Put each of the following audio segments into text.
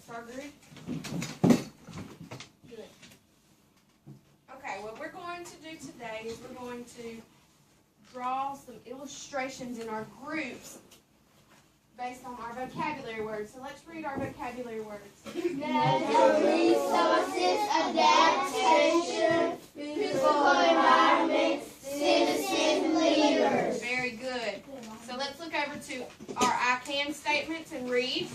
Stargrid? Good. Okay, what we're going to do today is we're going to draw some illustrations in our groups based on our vocabulary words. So let's read our vocabulary words. Natural resources, adaptation, physical environment, citizen leaders. Very good. So let's look over to our I can statements and read.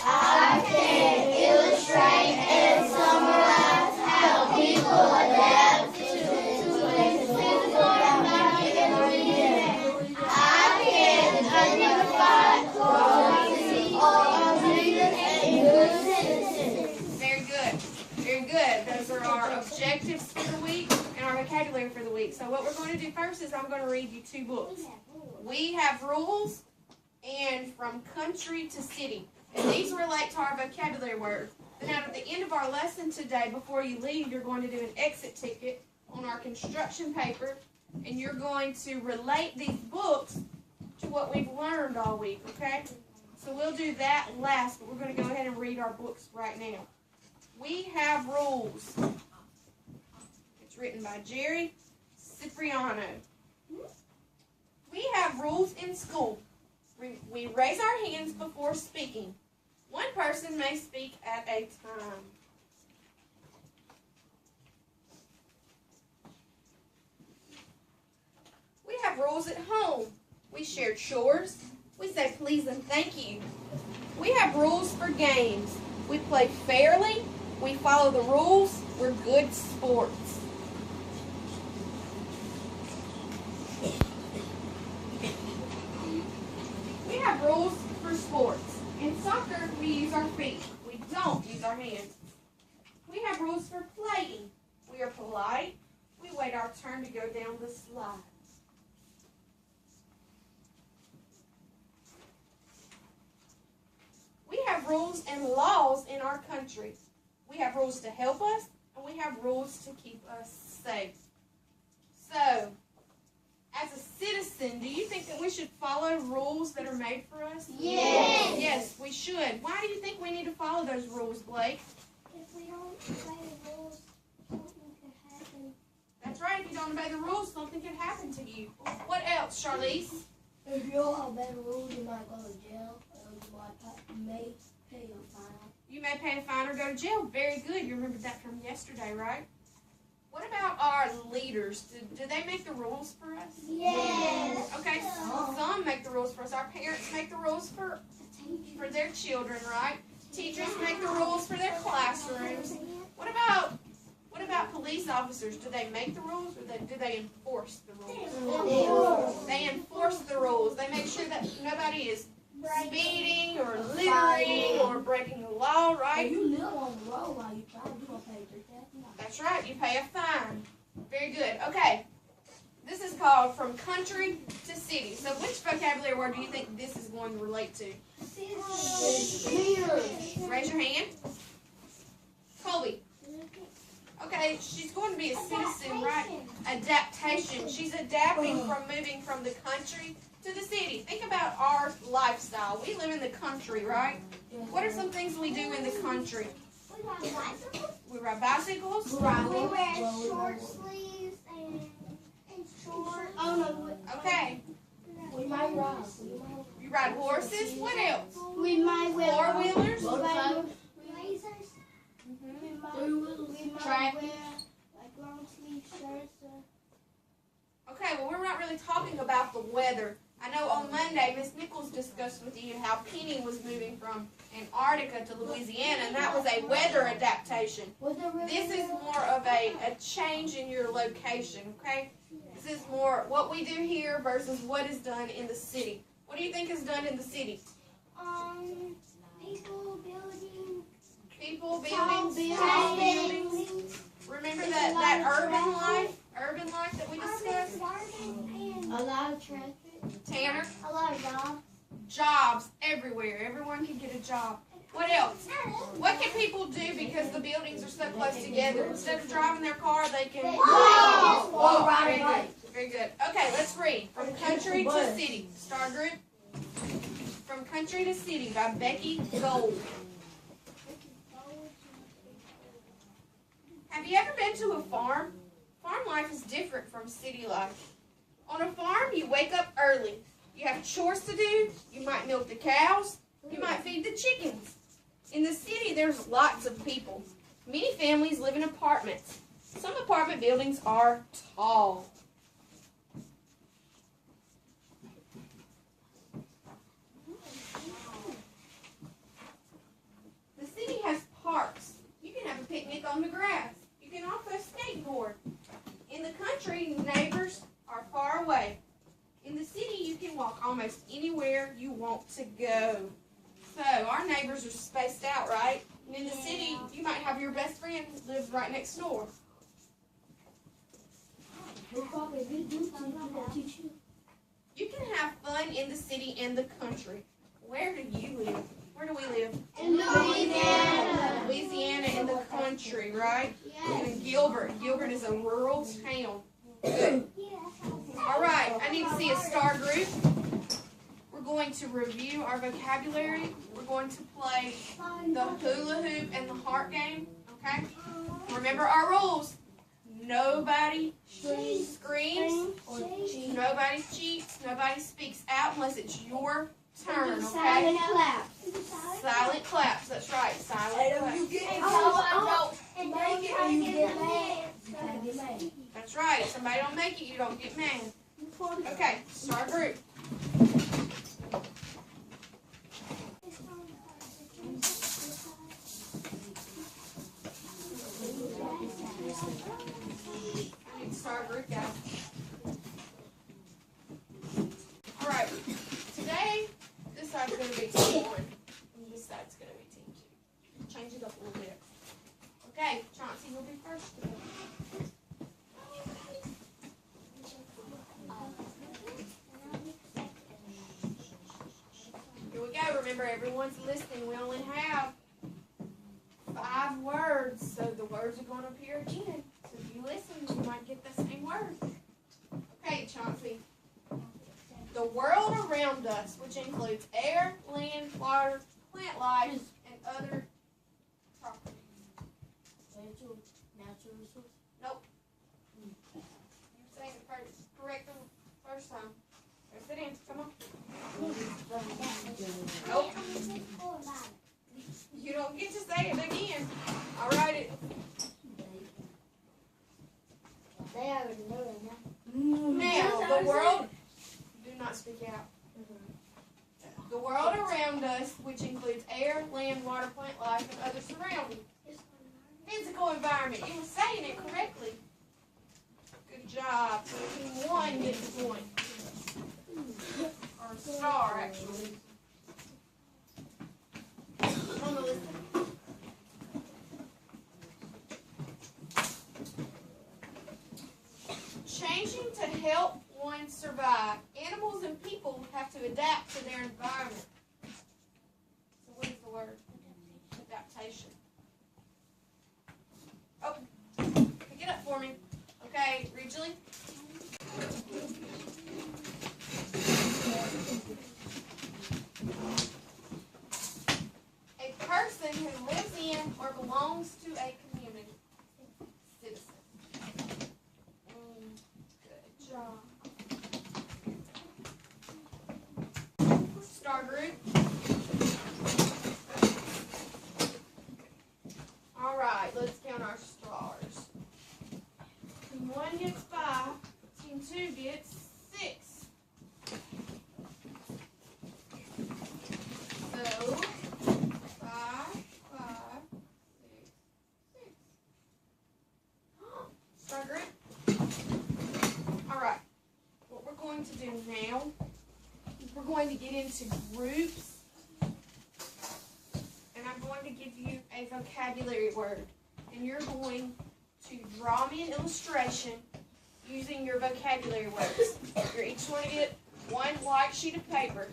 I can illustrate and summarize how people adapt to the physical environment and region. I can identify qualities of leaders and good citizens. Very good. Very good. Those are our objectives for the week and our vocabulary for the week. So what we're going to do first is I'm going to read you two books. We Have Rules and From Country to City. And these relate to our vocabulary words. And now at the end of our lesson today, before you leave, you're going to do an exit ticket on our construction paper. And you're going to relate these books to what we've learned all week, okay? So we'll do that last, but we're going to go ahead and read our books right now. We Have Rules. It's written by Jerry Cipriano. We have rules in school. We raise our hands before speaking. One person may speak at a time. We have rules at home. We share chores. We say please and thank you. We have rules for games. We play fairly. We follow the rules. We're good sports. We have rules for sports. In soccer, we use our feet. We don't use our hands. We have rules for playing. We are polite. We wait our turn to go down the slide. We have rules and laws in our country. We have rules to help us, and we have rules to keep us safe. So, as a citizen, do you think that we should follow rules that are made for us? Yes. Yes, we should. Why do you think we need to follow those rules, Blake? If we don't obey the rules, something could happen. That's right. If you don't obey the rules, something could happen to you. What else, Charlize? If you don't obey the rules, you might go to jail, or you may pay a fine. You may pay a fine or go to jail. Very good. You remembered that from yesterday, right? What about our leaders? Do they make the rules for us? Yes. Okay, some make the rules for us. Our parents make the rules for their children, right? Teachers make the rules for their classrooms. What about police officers? Do they make the rules, or do they enforce the rules? They enforce the rules. They make sure that nobody is speeding or littering or breaking the law, right? If you live on the road while you drive, you're going to pay $3,000. That's right. You pay a fine. Very good. Okay. This is called From Country to City. So which vocabulary word do you think this is going to relate to? Raise your hand. Colby. Okay, she's going to be a citizen, right? Adaptation. She's adapting from moving from the country to the city. Think about our lifestyle. We live in the country, right? What are some things we do in the country? We ride bicycles. We ride bicycles. We wear short sleeves and shorts. Oh no. Okay. We might ride. You ride horses. What else? We might wear Four-wheelers. Motorcycles. Blazers. We might wear like long sleeve shirts. Okay, well, we're not really talking about the weather. I know on Monday, Miss Nichols discussed with you how Penny was moving from Antarctica to Louisiana, and that was a weather adaptation. This is more of a change in your location, okay? This is more what we do here versus what is done in the city. What do you think is done in the city? People building. People, Tall buildings. Remember that urban life that we discussed? A lot of traffic. Tanner? A lot of jobs. Jobs everywhere. Everyone can get a job. What else? What can people do because the buildings are so close together? Instead of driving their car, they can walk. Very good. Very good. Okay, let's read. From Country to City. Stargrid. From Country to City by Becky Gold. Have you ever been to a farm? Farm life is different from city life. On a farm, you wake up early. You have chores to do. You might milk the cows. You might feed the chickens. In the city, there's lots of people. Many families live in apartments. Some apartment buildings are tall. The city has parks. You can have a picnic on the grass. You can also skateboard. In the country, neighbors are far away. In the city, you can walk almost anywhere you want to go. So, our neighbors are spaced out, right? And in the city, you might have your best friend live right next door. You can have fun in the city and the country. Where do you live? Where do we live? In Louisiana. Louisiana in the country, right? And in Gilbert. Gilbert is a rural town. Good. All right, I need to see a star group. We're going to review our vocabulary. We're going to play the hula hoop and the heart game, okay? Remember our rules. Nobody screams, nobody cheats, nobody speaks out unless it's your turn, okay? Silent clap. Silent claps, that's right, silent claps. That's right, if somebody don't make it, you don't get mad. Okay, start group. I need to start group, guys. Alright, today, this side's going to be team 1, and this side's going to be team 2. Change it up a little bit. Okay, Chauncey will be first today. Here we go. Remember, everyone's listening. We only have 5 words, so the words are going to appear again. So if you listen, you might get the same word. Okay, Chauncey. The world around us, which includes air, land, water, plant life, and other properties. Natural resources. Nope. You're saying it first, correct the first time. Go sit in. Come on. Nope. You don't get to say it again. I'll write it. They already know that now. Now, the world, do not speak out. The world around us, which includes air, land, water, plant life, and other surroundings. Physical environment. You were saying it correctly. Good job. So team 1 gets a point. Or a star, actually. Come on, Melissa. Changing to help one survive. Animals and people have to adapt to their environment. So what is the word? Adaptation. Oh, pick it up for me. Okay, Ridgely. A person who lives in or belongs to a community. Citizen. Good job. Star group. All right, let's count our stars. Team 1 gets 5. Team 2 gets 6. So, 5, 5, 6, 6. Star group. All right. What we're going to do now is we're going to get into groups. And I'm going to give you a vocabulary word. And you're going to draw me an illustration using your vocabulary words. You're each going to get one white sheet of paper.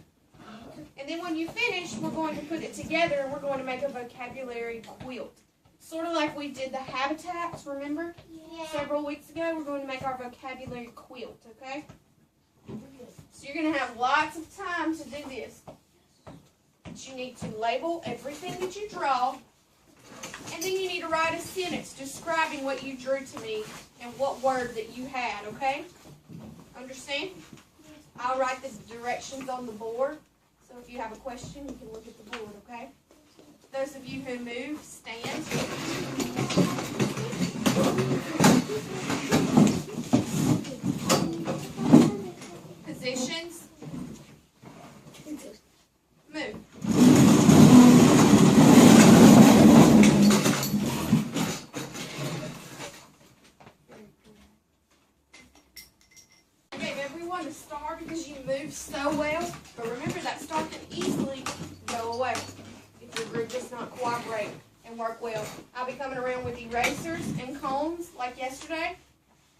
And then when you finish, we're going to put it together and we're going to make a vocabulary quilt. Sort of like we did the habitats, remember? Yeah. Several weeks ago, we're going to make our vocabulary quilt, okay? So you're going to have lots of time to do this. But you need to label everything that you draw. And then you need to write a sentence describing what you drew to me and what word that you had, okay? Understand? I'll write the directions on the board. So if you have a question, you can look at the board, okay? Those of you who move, stand. Positions. Move. I gave everyone a star because you moved so well, but remember that star can easily go away if your group does not cooperate and work well. I'll be coming around with erasers and cones like yesterday.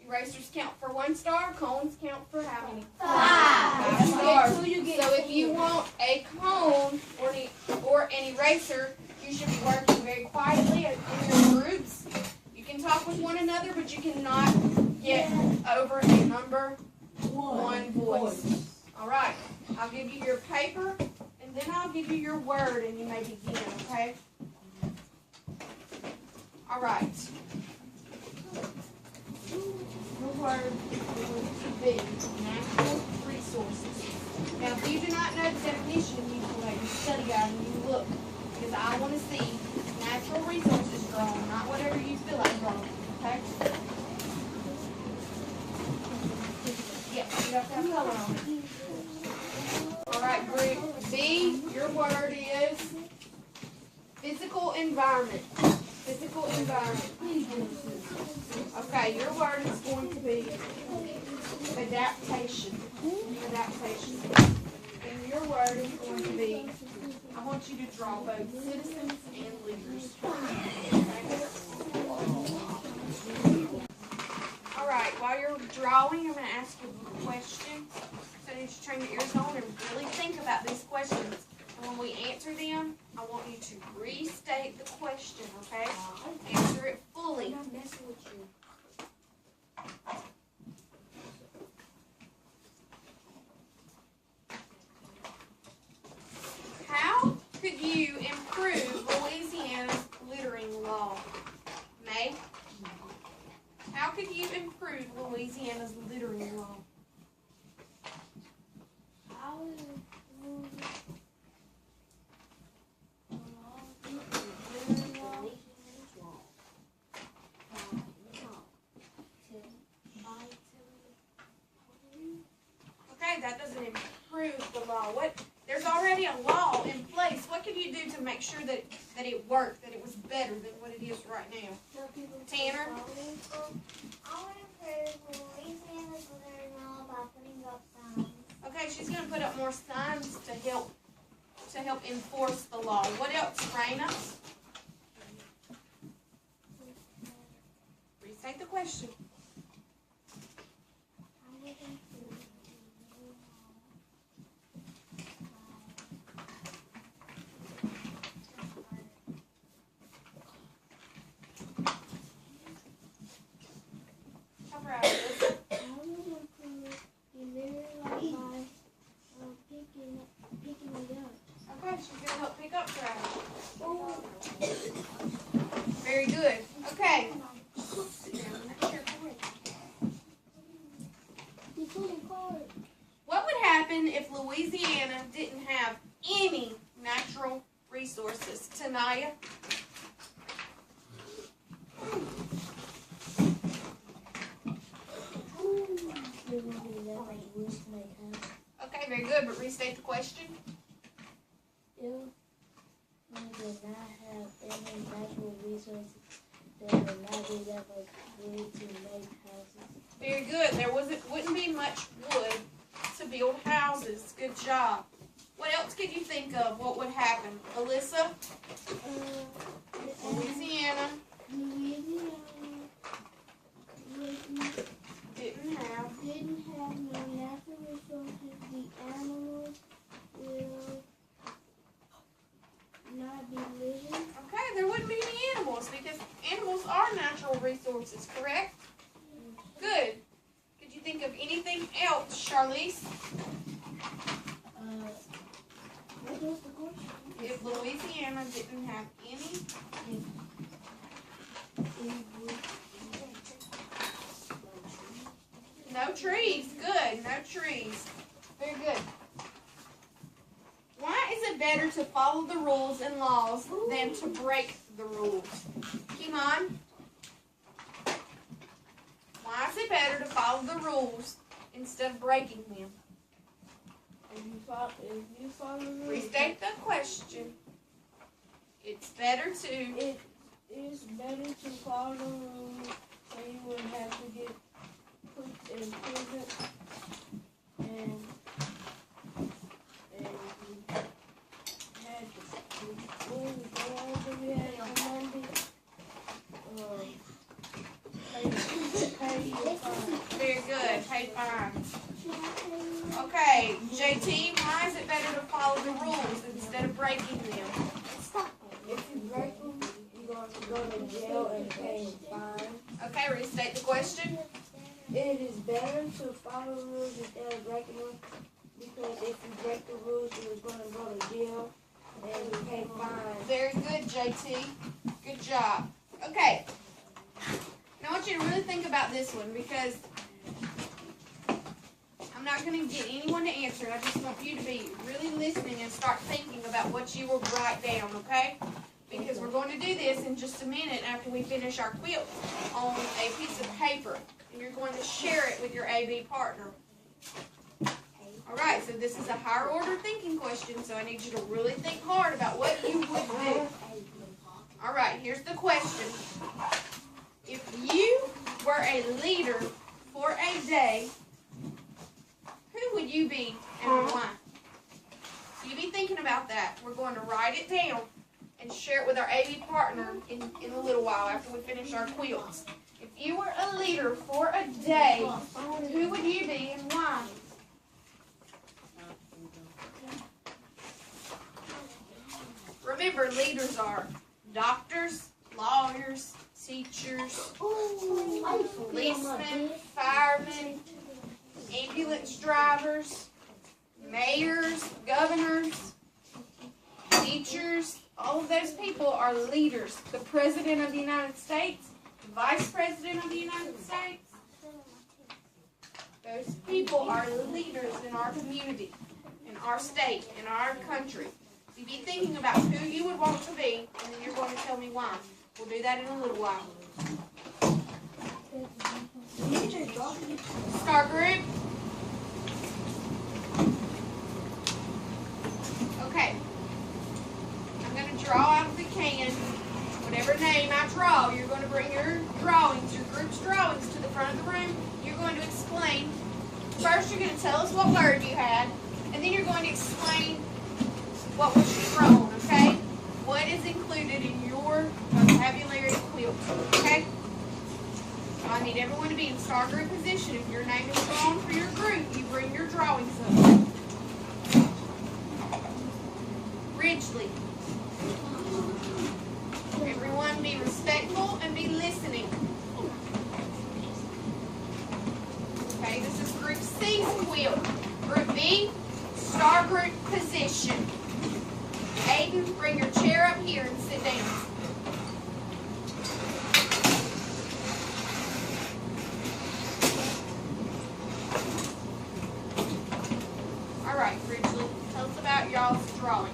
Erasers count for 1 star, cones count for how many? 5 stars. So if you want a cone or an eraser, you should be working very quietly in your groups. You can talk with one another, but you cannot get over a number 1 voice. All right. I'll give you your paper, and then I'll give you your word, and you may begin, okay? All right. Your word will be natural resources. Now, if you do not know the definition, you can make your study guide and you look, because I want to see natural resources drawn, not whatever you feel like drawing, okay? Yes, you have to have color on it. All right, group B, your word is physical environment. Physical environment. Okay, your word is going to be adaptation. Adaptation. And your word is going to be, I want you to draw both citizens and leaders. Okay? All right, while you're drawing, I'm going to ask you a question. So I need you to turn your ears on and really think about these questions. And when we answer them, I want you to restate the question, okay? Answer it fully. How could you improve Louisiana's littering law? May? How could you improve Louisiana's littering law? Okay, that doesn't improve the law. There's already a law in place. What can you do to make sure that it worked, that it was better than what it is right now? Tanner? I want to improve Louisiana's littering law by putting up signs. Okay, she's going to put up more signs to help enforce the law. What else, Raina? Restate the question. Okay, she's going to help pick up trash. Very good. Okay. What would happen if Louisiana didn't have any natural resources? Tanaya? Okay, very good, but restate the question. If we did not have any natural resources, there would not be that much wood to make houses. Very good. There wouldn't be much wood to build houses. Good job. What else could you think of? What would happen? Alyssa? Louisiana didn't have no natural resources. The animals will not be living. Okay, there wouldn't be any animals because animals are natural resources, correct? Good. Could you think of anything else, Charlize? What was the question? If Louisiana didn't have any follow the rules and laws than to break the rules? Kimon? Why is it better to follow the rules instead of breaking them? If you follow the rules, Restate the question. It's better to. it is better to follow the rules so you wouldn't have to get put in prison and you had to go over we had on Monday. Pay your fine. Very good. Pay fines. Okay, JT, why is it better to follow the rules instead of breaking them? If you break them, you're going to go to jail and pay a fine. Okay, restate the question. It is better to follow the rules instead of breaking them because if you break the rules, you're going to go to jail and pay fines. Very good, JT. Good job. Okay. Now I want you to really think about this one because I'm not going to get anyone to answer it. I just want you to be really listening and start thinking about what you will write down, okay? Because we're going to do this in just a minute after we finish our quilt on a piece of paper. And you're going to share it with your AB partner. Alright, so this is a higher order thinking question, so I need you to really think hard about what you would do. Alright, here's the question. If you were a leader for a day, who would you be and why? So you be thinking about that. We're going to write it down and share it with our AB partner in a little while after we finish our quilts. If you were a leader for a day, who would you be and why? Remember, leaders are doctors, lawyers, teachers, policemen, firemen, ambulance drivers, mayors, governors, teachers. All of those people are leaders. The President of the United States, the Vice President of the United States. Those people are leaders in our community, in our state, in our country. So you be thinking about who you would want to be, and then you're going to tell me why. We'll do that in a little while. Star group. Okay. I'm going to draw out of the can. Whatever name I draw, you're going to bring your drawings, your group's drawings to the front of the room. You're going to explain. First, you're going to tell us what word you had, and then you're going to explain what was drawn, okay? What is included in your vocabulary quilt, okay? So I need everyone to be in star group position. If your name is drawn for your group, you bring your drawings up. Ridgely. Everyone be respectful and be listening. Okay, this is group C's quilt. Group B, star group position. Aiden, bring your chair up here and sit down. All right, Ridgely, tell us about y'all's drawing.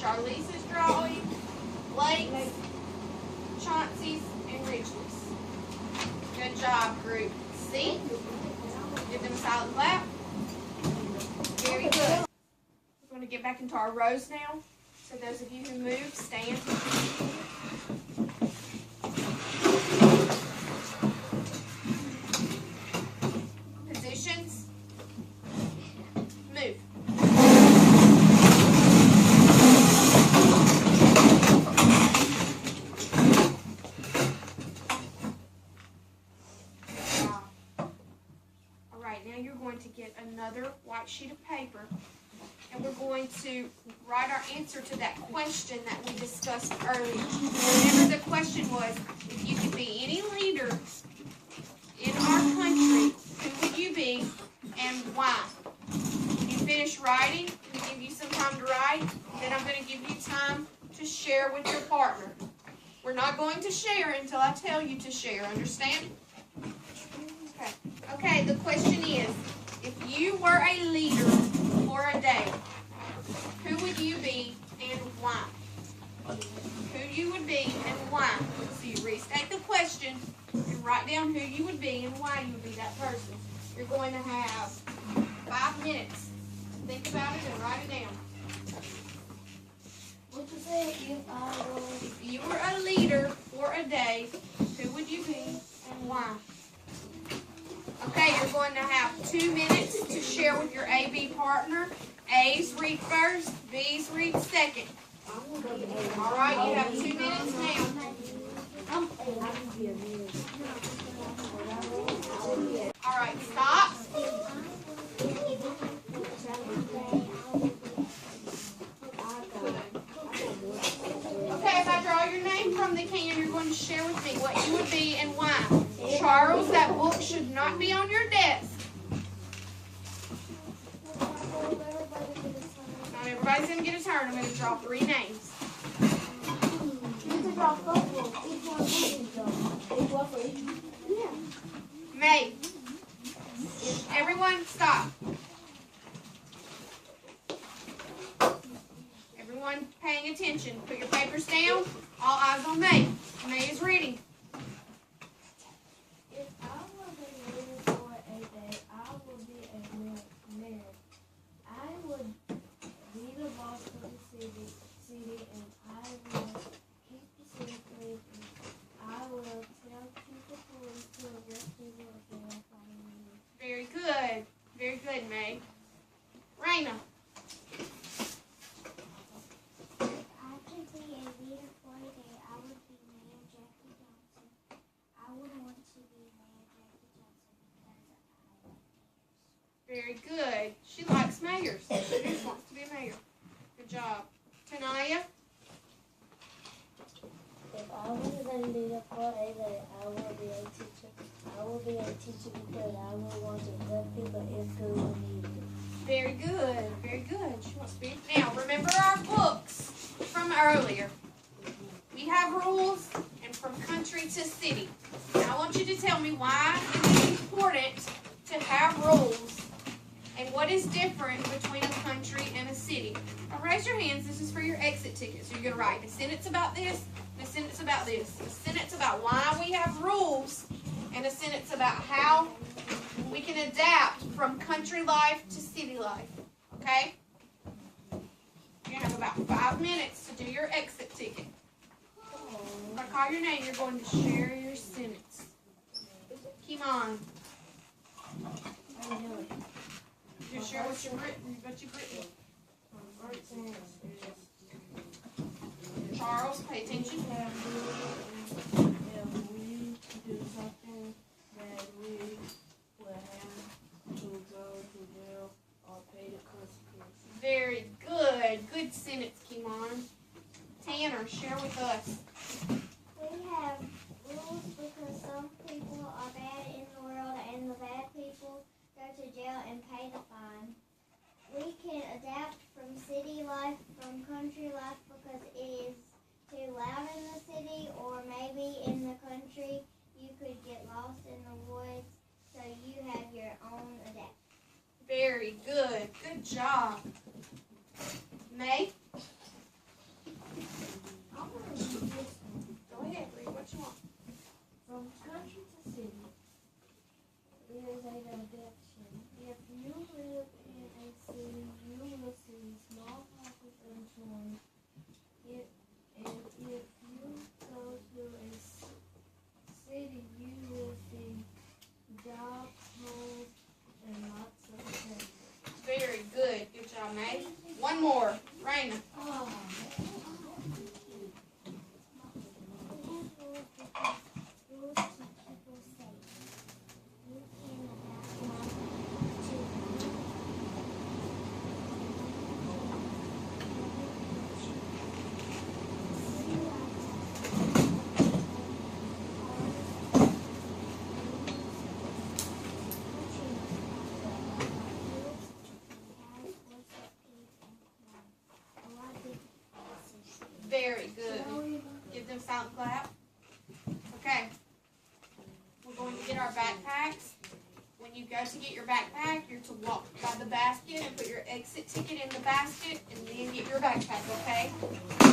Charlize's drawing, Blake's, Chauncey's, and Ridgely's. Good job, group C. Give them a silent clap. Very good. We're going to get back into our rows now. So those of you who moved, stand. Positions. Move. To get another white sheet of paper, and we're going to write our answer to that question that we discussed earlier. Remember, the question was, if you could be any leader in our country, who would you be and why. When you finish writing, I'm going to give you some time to write. Then I'm going to give you time to share with your partner. We're not going to share until I tell you to share. Understand? Okay. Okay, the question is, if you were a leader for a day, who would you be and why? Who you would be and why. So you restate the question and write down who you would be and why you would be that person. You're going to have 5 minutes to think about it and write it down. What you say If you were a leader for a day, who would you be and why? Okay, you're going to have 2 minutes to share with your AB partner. A's read first, B's read second. All right, you have 2 minutes now. All right, stop. Okay, if I draw your name from the can, you're going to share with me what you would be and why. Charles, that book should not be on your desk. Not everybody's going to get a turn. I'm going to draw 3 names. May. Everyone, stop. Everyone paying attention. Put your papers down. All eyes on May. May is reading. If I was a leader for a day, I would be a mayor. I would be the boss of the city, and I will keep the city clean. I will tell people police to arrest people if they are following me. Very good. Very good, May. Raina. If I could be a leader for a day, I would be Mayor Jackie Johnson. I would want to be Mayor Jackie Johnson because I like mayors. Very good. She likes mayors. She just wants to be a mayor. Good job. Tanaya. If I was a leader for a day, I will be a teacher. I will be a teacher because I will want to help people if school needs it. Very good. Very good. She wants to be. Now, remember our books from earlier. We have rules and from country to city. Now, I want you to tell me why it is important to have rules and what is different between a country and a city. Now, raise your hands. This is for your exit ticket. So you're going to write a sentence about this, and a sentence about this, a sentence about why we have rules, and a sentence about how we can adapt from country life to city life. Okay? You're going to have about 5 minutes to do your exit ticket. If I call your name, you're going to share your sentence. Keep on. You share what you've written. What you've written. Charles, pay attention. If we do something that we will have to go to jail or pay the consequences. Very good. Good sentence, Kimon. Tanner, share with us. We have rules because some people are bad in the world and the bad people go to jail and pay the fine. We can adapt from city life, from country life because it is too loud in the city, or maybe in the country you could get lost in the woods, so you have your own adapt. Very good. Good job. May? Go ahead, read what you want. From country to city, there is an adaptation. If you live in a city, you will see small houses and toys. And if you go to a city, you will see jobs, homes, and lots of things. Very good. Good job, May. One more. Raina. Rules to keep people safe. You can adapt silent clap. Okay. We're going to get our backpacks. When you go to get your backpack, you're to walk by the basket and put your exit ticket in the basket and then get your backpack, okay?